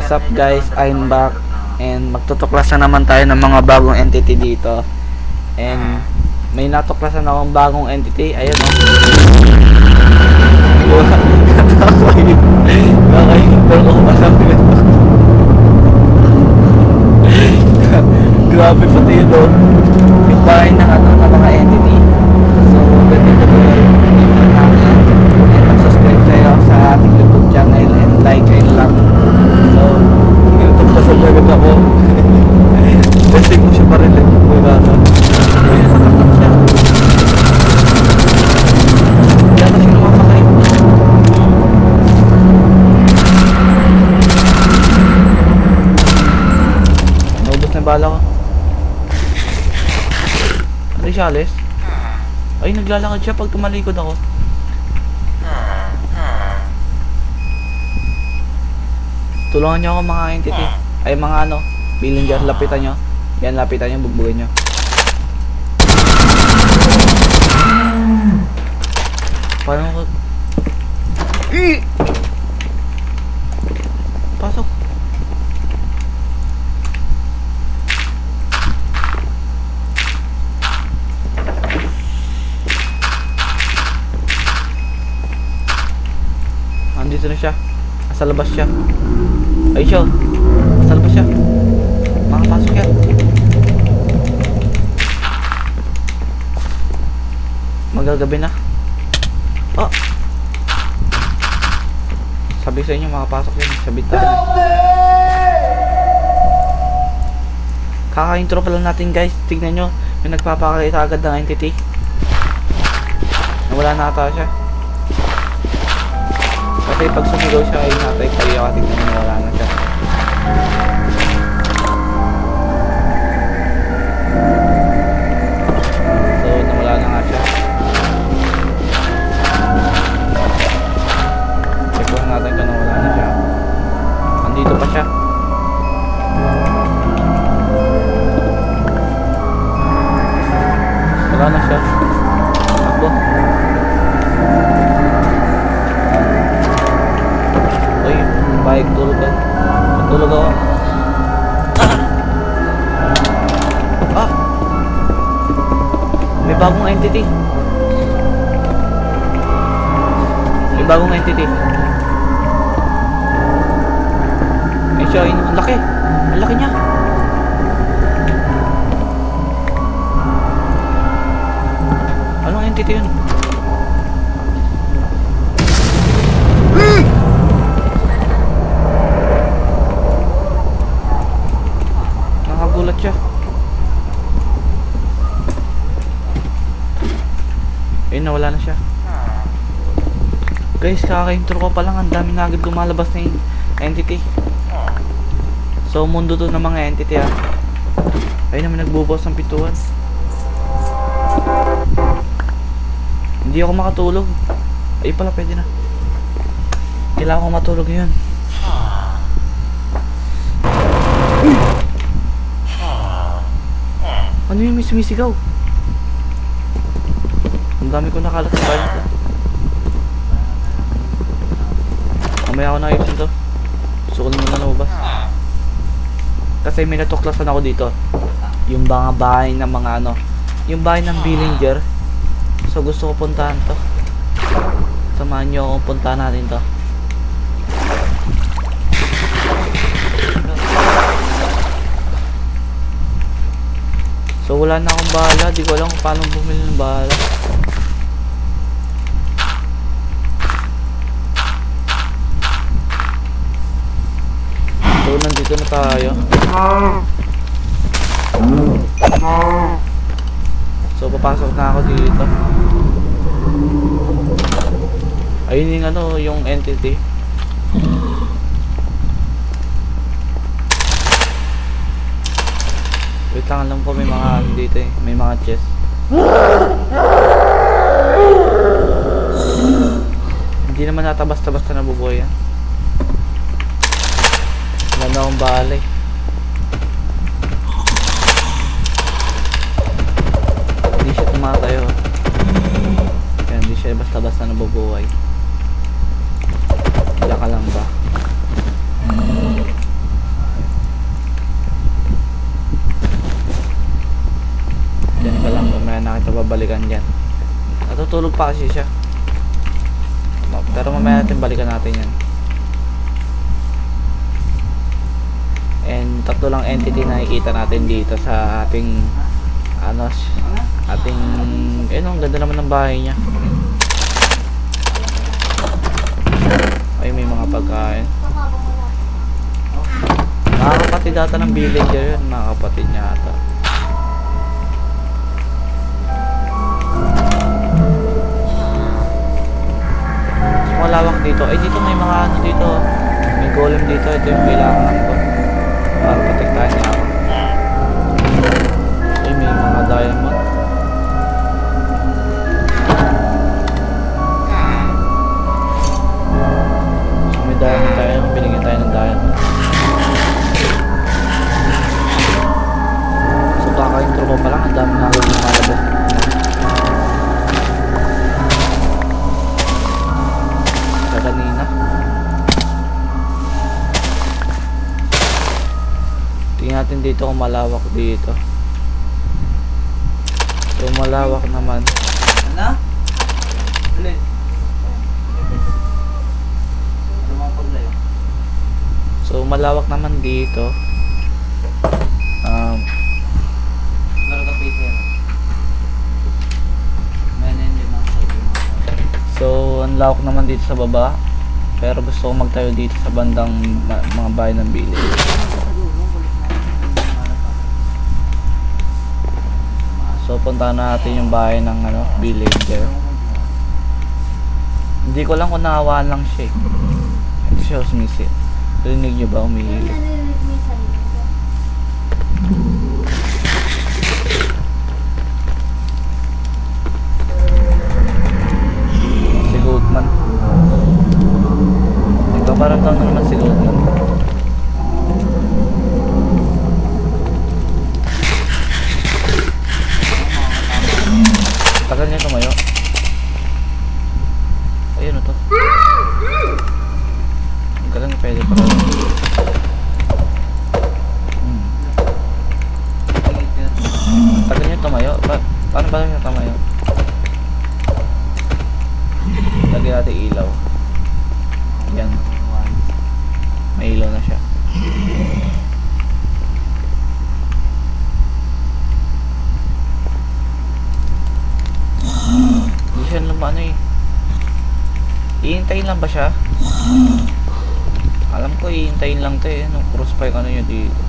What's up guys, I'm back and magtutuklasan naman tayo ng mga bagong entity dito. And may natuklasan akong bagong entity. Ayun o. Kakaintro ko pa lang yun. Grabe pati yun o. Yung bahay ng mga entity. So ganito po yun. And mag-subscribe tayo sa ating YouTube channel and like and lang. So YouTube pa sa vlog ako. Testing mo siya pa rin like yung mga bala ko. Ano siya, alis? Ay, naglalakad siya pag tumalikod ako. Tulungan niyo ako mga entity. Ay, mga ano, Billinger, lapitan niyo. Yan, lapitan niyo, bugbugin niyo. Paano ko? Pasok. Andito na siya. Nasa labas siya. Ay siya. Nasa labas siya. Makapasok yan. Magagabi na. Oh. Sabi sa inyo makapasok yan. Sabit tayo. Kaka-intro pa lang natin guys. Tignan nyo. Yung nagpapakita agad ng entity. Nawala na ata siya. Kasi pag sumigaw siya ay natay tayo ako tignan na wala na siya. So nawala na nga siya. Check lang natin kung nawala na siya. Andito pa siya. Wala na siya. Takbo. Baik, tulog ka. Matulog ako. Ah! May bagong entity. May bagong entity. Ay siya, ang laki. Ang laki niya. Anong entity yun? Nakagulat siya. Ayun, nawala na siya. Guys, kaka-intro ko pa lang. Ang dami na agad lumalabas na yung entity. So, mundo to ng mga entity ah. Ayun naman nagbubukas ng pintuan. Hindi ako makatulog. Ay pala, pwede na. Kailangan ko matulog yun. Ano yung may sumisigaw? Ang dami ko nakalat sa bayan ko. Mamaya ako nakipin to. Gusto ko naman lumabas. Kasi may natuklasan ako dito. Yung mga bahay ng mga ano. Yung bahay ng Billinger. So gusto ko puntahan to. Samahan nyo akong puntahan natin to. So wala na akong bahala, di ko alam kung paano bumili ng bahala. So nandito na tayo. So papasok na ako dito. Ayun yung ano, yung entity. Wait lang, alam ko may mga dito eh. May mga chest. Hindi naman nata basta-basta nabubuhay yan. Wala na akong bahala eh. Hindi siya tumatayo. Kaya hindi siya basta-basta nabubuhay. Wala ka lang ba? natutulog pa kasi siya. Pero mamaya natin balikan natin yan. And tatlo lang entity na nakikita natin dito sa ating ano, ating ang ganda naman ng bahay niya. Ay, may mga pagkain. Mga kapatid data ng villager yun, mga kapatid niya ata. Malawak dito. Ay, dito may mga ano dito. May golem dito. Ito yung kailangan ko para protektahan niya ako. Ay, may mga diamond. So, may diamond tayo. Binigyan tayo ng diamond. So, kaka-intro ko pa lang. Ang dami na ako lumalabas. Kanina. Tingnan natin dito kung malawak dito. So malawak naman. Ano? Ulit. So malawak naman dito. So ang lawak naman dito sa baba. Pero gusto ko magtayo dito sa bandang mga bahay ng village. So puntahan natin yung bahay ng villager. Hindi ko lang kung nakawaan lang siya. Excuse me, sir. Rinig nyo ba umihili? Si Goatman. Nagpaparamdam na naman si Goatman. Tagal niya tumayo. Ayun ito. Ang galang pwede pa rin. Tagal niya tumayo. Paano ba niya tumayo? Lagyan natin ilaw. Yan. May ilaw na siya. Hindi siya naman iintayin lang ba siya? Alam ko iintayin lang to nung crossfire nyo dito.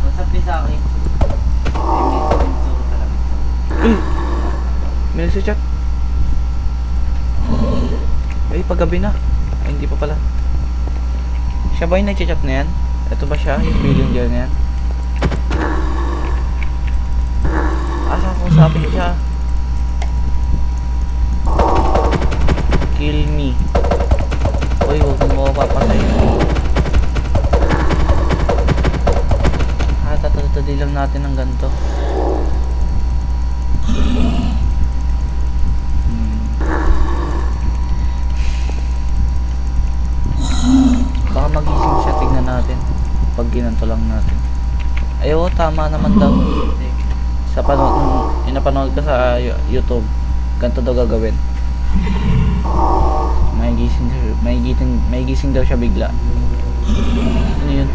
What's up sa akin? May nagsa-chat. Ay, paggabi na. Ay, hindi pa pala. Siya ba yung nag-chat na yan? Ito ba siya? Yung villager na yan? Asa kung sabi siya? Kill me. Uy, huwag mo papatay. Tatadi lang natin ng ganito. Baka magising siya, tignan natin. Pag ginanto lang natin. Ayaw, tama naman daw. Sa napanood ko sa YouTube, ganito daw gagawin. May gising daw siya bigla. Ano yun?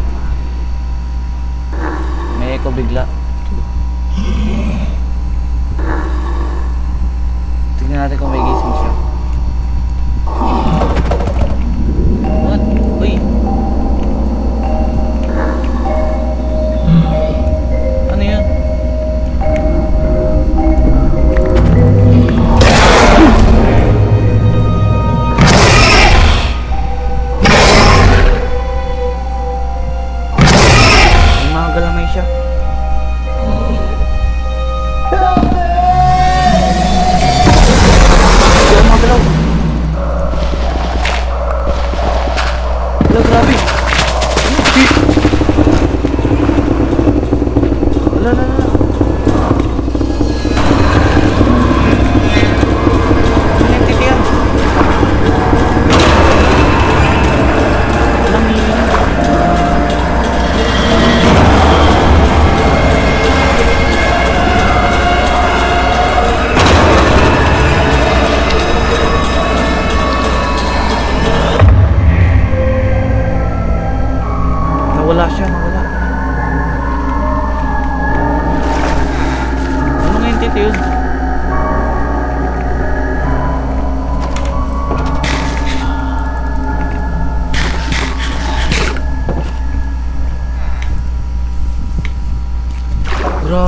May echo bigla. Tignan natin kung may gising siya. What? Uy! Ano yun? Galamay siya. Magalaw. Wala, grabe. Wala. Titiyan. Walang hiling.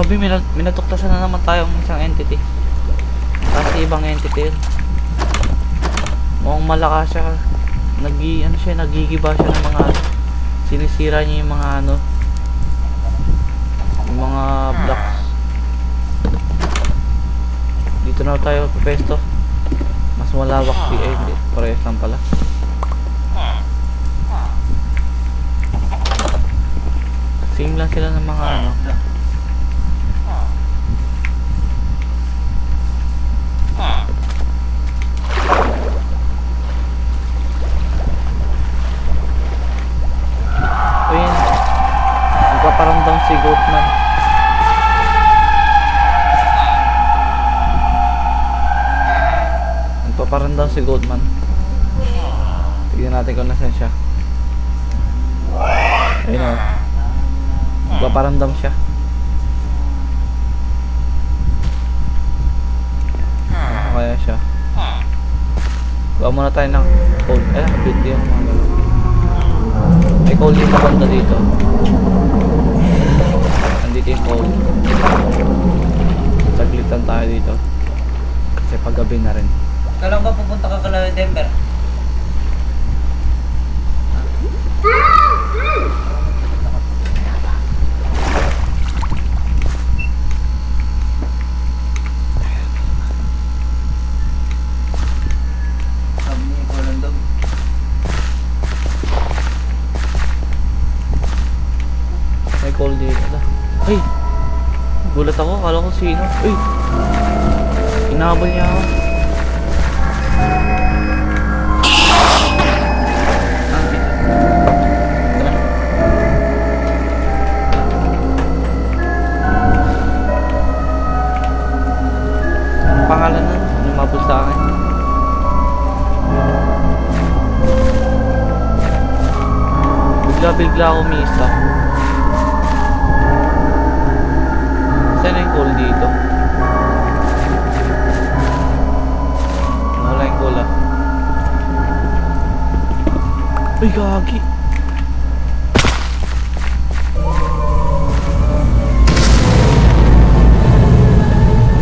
Grabe, minatuktasan na naman tayo ng isang entity. Kasi ibang entity yun. Mukhang malakas siya. Nagigiba siya ng mga sinisira niya yung mga yung mga blocks. Dito na tayo pesto. Mas malawak hindi. Parehas lang pala. Same lang sila ng mga ayun, nagpaparamdam si Goatman. Nagpaparamdam si Goatman. Tignan natin kung nasan siya. Ayun o. Nagpaparamdam siya. Ano kaya siya? Gawa muna tayo ng cold. Bit yung mga gano'n. May cold yung banda dito. Nandito yung cold. Saglitan tayo dito. Kasi paggabi na rin. Kailan ba pupunta ka kala Denver? Sabi niya ikaw lang daw. May call dito. Ay! Gulat ako, akala ko sino. Ay! Inahabol niya ako. Anong pangalan nun? Anong mabul sa akin? Bigla ako umiisa. Saan yung call dito? Wala yung call ah. Ay, gagi.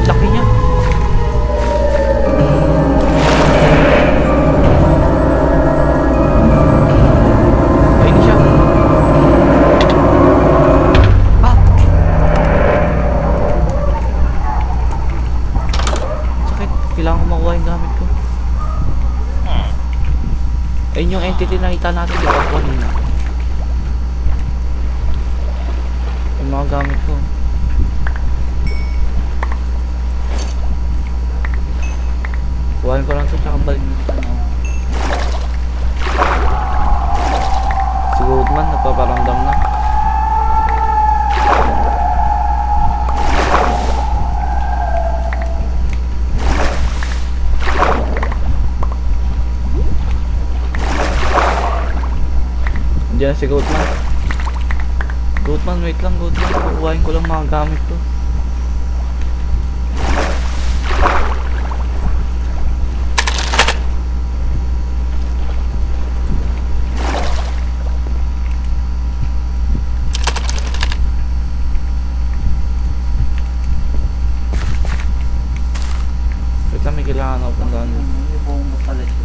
Laki niya. Ayun siya. Ah! Sakit. Kailangan ko makuha yung gamit ko. Ayun yung entity na nakita natin, di ba? Kanina. Yung mga gamit ko. Kuhain ko lang ito, tsaka balik nito. Si Goatman, nagpaparamdam na. Diyan si Goatman. Goatman, wait lang Goatman. Kukuhain ko lang mga gamit ko. Wait lang, may kailangan ako puntahan. May buong mo pala siya.